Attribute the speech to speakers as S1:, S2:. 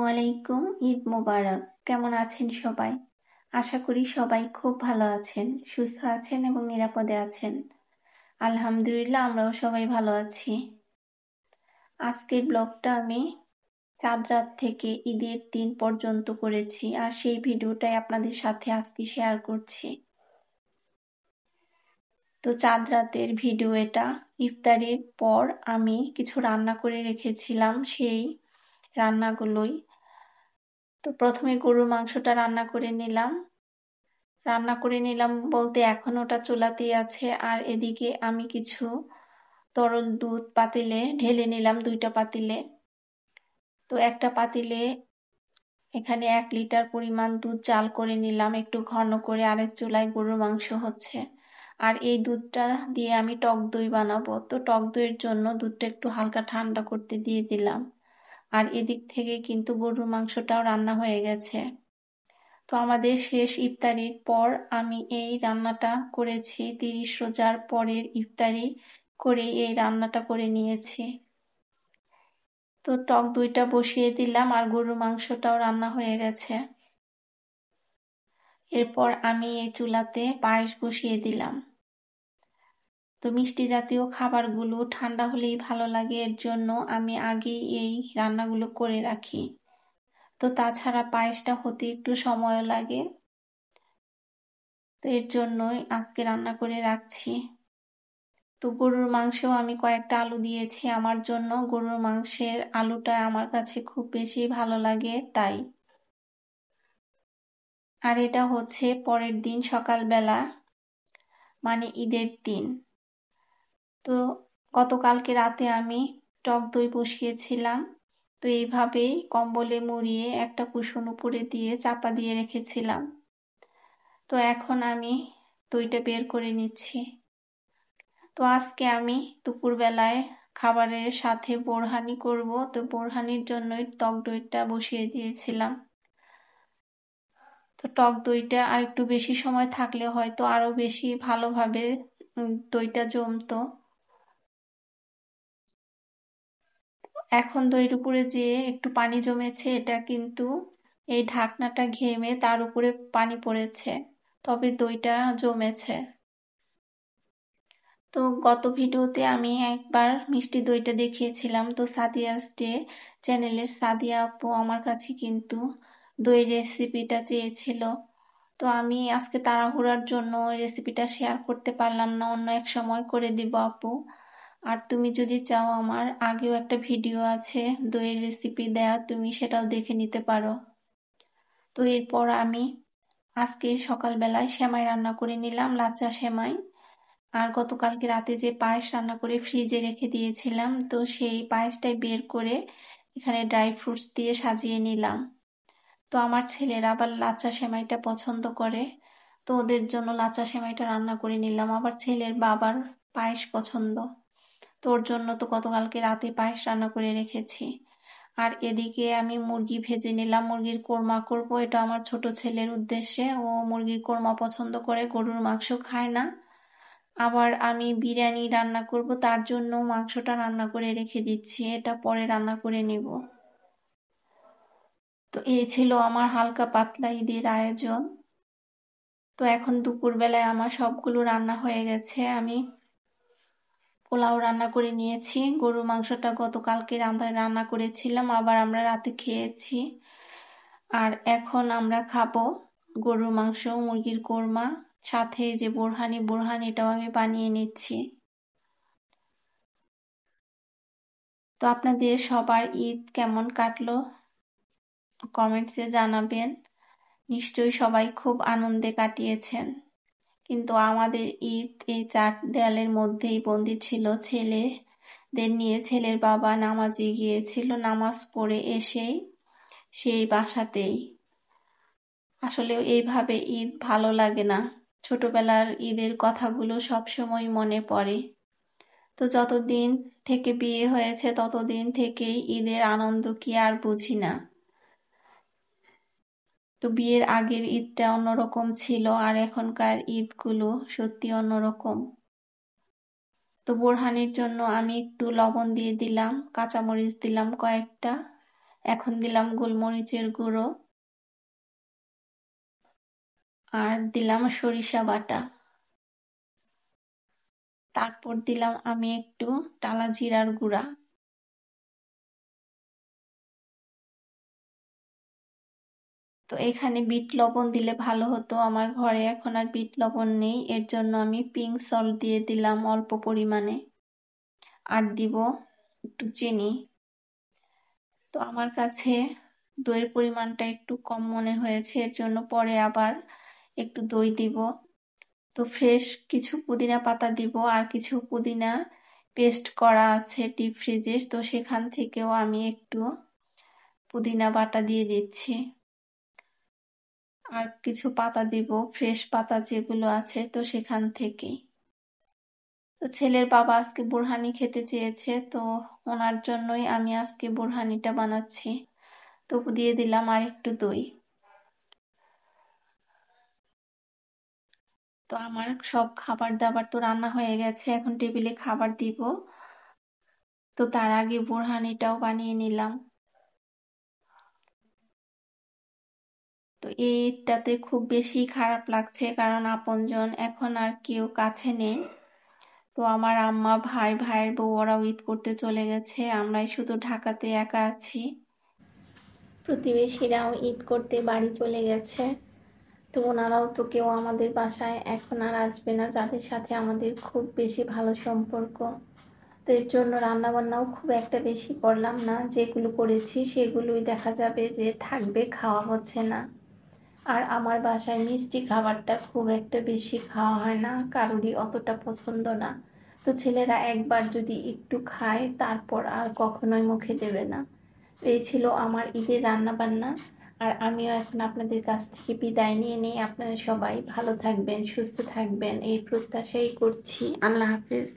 S1: আলাইকুম, ঈদ মোবারক। কেমন আছেন সবাই? আশা করি সবাই খুব ভালো আছেন, সুস্থ আছেন এবং নিরাপদে আছেন। আলহামদুলিল্লাহ, আমরাও সবাই ভালো আছি। আজকের ব্লগটা আমি চাঁদ রাত থেকে ঈদের দিন পর্যন্ত করেছি, আর সেই ভিডিওটাই আপনাদের সাথে আজকে শেয়ার করছি। তো চাঁদ রাতের ভিডিও এটা। ইফতারির পর আমি কিছু রান্না করে রেখেছিলাম, সেই রান্নাগুলোই। তো প্রথমে গরুর মাংসটা রান্না করে নিলাম বলতে এখন ওটা চুলাতেই আছে। আর এদিকে আমি কিছু তরল দুধ পাতিলে ঢেলে নিলাম, 2টা পাতিলে। তো একটা পাতিলে এখানে 1 লিটার পরিমাণ দুধ জাল করে নিলাম একটু ঘন করে, আরেক চুলায় গরুর মাংস হচ্ছে। আর এই দুধটা দিয়ে আমি টক দই বানাবো। তো টক দইয়ের জন্য দুধটা একটু হালকা ঠান্ডা করতে দিয়ে দিলাম। আর এদিক থেকে কিন্তু গরুর মাংসটাও রান্না হয়ে গেছে। তো আমাদের শেষ ইফতারির পর আমি এই রান্নাটা করেছি। 30 রোজার পরের ইফতারি করে এই রান্নাটা করে নিয়েছি। তো টক দইটা বসিয়ে দিলাম আর গরুর মাংসটাও রান্না হয়ে গেছে। এরপর আমি এই চুলাতে পায়েস বসিয়ে দিলাম। তো মিষ্টি জাতীয় খাবারগুলো ঠান্ডা হলেই ভালো লাগে, এর জন্য আমি আগেই এই রান্নাগুলো করে রাখি। তো তাছাড়া পায়েসটা হতে একটু সময়ও লাগে, তো এর জন্যই আজকে রান্না করে রাখছি। তো গরুর মাংসেও আমি কয়েকটা আলু দিয়েছি আমার জন্য। গরুর মাংসের আলুটা আমার কাছে খুব বেশি ভালো লাগে তাই। আর এটা হচ্ছে পরের দিন সকালবেলা, মানে ঈদের দিন। তো গতকালকে রাতে আমি টক দই বসিয়েছিলাম। তো এইভাবেই কম্বলে মুড়িয়ে একটা কুসুম উপরে দিয়ে চাপা দিয়ে রেখেছিলাম। তো এখন আমি দইটা বের করে নিচ্ছি। তো আজকে আমি দুপুরবেলায় খাবারের সাথে বোরহানি করব। তো বোরহানির জন্যই টক দইটা বসিয়ে দিয়েছিলাম। তো টক দইটা আর একটু বেশি সময় থাকলে হয়তো আরো বেশি ভালোভাবে দইটা জমতো। এখন দইয়ের উপরে যে একটু পানি জমেছে, এটা কিন্তু এই ঢাকনাটা ঘেমে তার উপরে পানি পড়েছে, তবে দইটা জমেছে। তো গত ভিডিওতে আমি একবার মিষ্টি দইটা দেখিয়েছিলাম। তো সাদিয়াস ডে চ্যানেলের সাদিয়া আপু আমার কাছে কিন্তু দইয়ের রেসিপিটা চেয়েছিল। তো আমি আজকে তাড়াহুড়ার জন্য রেসিপিটা শেয়ার করতে পারলাম না, অন্য এক সময় করে দিব আপু। আর তুমি যদি চাও, আমার আগেও একটা ভিডিও আছে দইয়ের রেসিপি দেয়া, তুমি সেটাও দেখে নিতে পারো। তো এরপর আমি আজকে সকালবেলায় সেমাই রান্না করে নিলাম, লাচ্চা সেমাই। আর গতকালকে রাতে যে পায়েস রান্না করে ফ্রিজে রেখে দিয়েছিলাম, তো সেই পায়েসটাই বের করে এখানে ড্রাই ফ্রুটস দিয়ে সাজিয়ে নিলাম। তো আমার ছেলেরা আবার লাচ্চা সেমাইটা পছন্দ করে, তো ওদের জন্য লাচ্চা সেমাইটা রান্না করে নিলাম। আবার ছেলের বাবার পায়েস পছন্দ, তোর জন্য তো গতকালকে রাতে পায়েস রান্না করে রেখেছি। আর এদিকে আমি মুরগি ভেজে নিলাম, মুরগির কোরমা করব। এটা আমার ছোট ছেলের উদ্দেশ্যে, ও মুরগির কোরমা পছন্দ করে, গরুর মাংস খায় না। আবার আমি বিরিয়ানি রান্না করব, তার জন্য মাংসটা রান্না করে রেখে দিচ্ছি, এটা পরে রান্না করে নেব। তো এই ছিল আমার হালকা পাতলা ঈদের আয়োজন। তো এখন দুপুরবেলায় আমার সবগুলো রান্না হয়ে গেছে। আমি পোলাও রান্না করে নিয়েছি, গরুর মাংসটা গতকালকে রান্না করেছিলাম, আবার আমরা রাতে খেয়েছি। আর এখন আমরা খাবো গরুর মাংস, মুরগির কোরমা, সাথে যে বোরহানিটাও আমি বানিয়ে নিচ্ছি। তো আপনাদের সবার ঈদ কেমন কাটলো কমেন্টসে জানাবেন। নিশ্চয়ই সবাই খুব আনন্দে কাটিয়েছেন। কিন্তু আমাদের ঈদ এই 4 দেয়ালের মধ্যেই বন্দি ছিল। ছেলেদের নিয়ে ছেলের বাবা নামাজে গিয়েছিল, নামাজ পড়ে এসেই সেই বাসাতেই। আসলে এইভাবে ঈদ ভালো লাগে না, ছোটবেলার ঈদের কথাগুলো সবসময় মনে পড়ে। তো যতদিন থেকে বিয়ে হয়েছে ততদিন থেকেই ঈদের আনন্দ কি আর বুঝি না। তো বিয়ের আগের ঈদটা অন্যরকম ছিল, আর এখনকার ঈদগুলো সত্যি অন্যরকম। তো বোরহানির জন্য আমি একটু লবণ দিয়ে দিলাম, কাঁচামরিচ দিলাম কয়েকটা, এখন দিলাম গোলমরিচের গুঁড়ো আর দিলাম সরিষা বাটা। তারপর দিলাম আমি একটু টালা জিরার গুঁড়া। তো এখানে বিট লবণ দিলে ভালো হতো, আমার ঘরে এখন আর বিট লবণ নেই, এর জন্য আমি পিঙ্ক সল্ট দিয়ে দিলাম অল্প পরিমাণে। আর দিব একটু চিনি। তো আমার কাছে দইয়ের পরিমাণটা একটু কম মনে হয়েছে, এর জন্য পরে আবার একটু দই দিব। তো ফ্রেশ কিছু পুদিনা পাতা দিব আর কিছু পুদিনা পেস্ট করা আছে ডিপ ফ্রিজে, তো সেখান থেকেও আমি একটু পুদিনা বাটা দিয়ে দিচ্ছি। আর কিছু পাতা দিব, ফ্রেশ পাতা যেগুলো আছে, তো সেখান থেকেই। তো ছেলের বাবা আজকে বোরহানি খেতে চেয়েছে, তো ওনার জন্যই আমি আজকে বোরহানিটা বানাচ্ছি। তো দিয়ে দিলাম আর একটু দই। তো আমার সব খাবার দাবার তো রান্না হয়ে গেছে, এখন টেবিলে খাবার দিব। তো তার আগে বোরহানিটাও বানিয়ে নিলাম। তো এইটাতে খুব বেশি খারাপ লাগছে, কারণ আপনজন এখন আর কেউ কাছে নেই। তো আমার আম্মা, ভাই, ভাইয়ের বউ ওরাও ঈদ করতে চলে গেছে, আমরাই শুধু ঢাকাতে একা আছি। প্রতিবেশীরাও ঈদ করতে বাড়ি চলে গেছে। তো ওনারাও তো কেউ আমাদের বাসায় এখন আর আসবে না, যাদের সাথে আমাদের খুব বেশি ভালো সম্পর্ক। তো এর জন্য রান্নাবান্নাও খুব একটা বেশি করলাম না, যেগুলো করেছি সেগুলোই দেখা যাবে যে থাকবে, খাওয়া হচ্ছে না। আর আমার বাসায় মিষ্টি খাবারটা খুব একটা বেশি খাওয়া হয় না, কারোরই অতটা পছন্দ না। তো ছেলেরা একবার যদি একটু খায় তারপর আর কখনোই মুখে দেবে না। এই ছিল আমার ঈদের রান্নাবান্না। আর আমিও এখন আপনাদের কাছ থেকে বিদায় নিয়ে নিই। আপনারা সবাই ভালো থাকবেন, সুস্থ থাকবেন, এই প্রত্যাশাই করছি। আল্লাহ হাফেজ।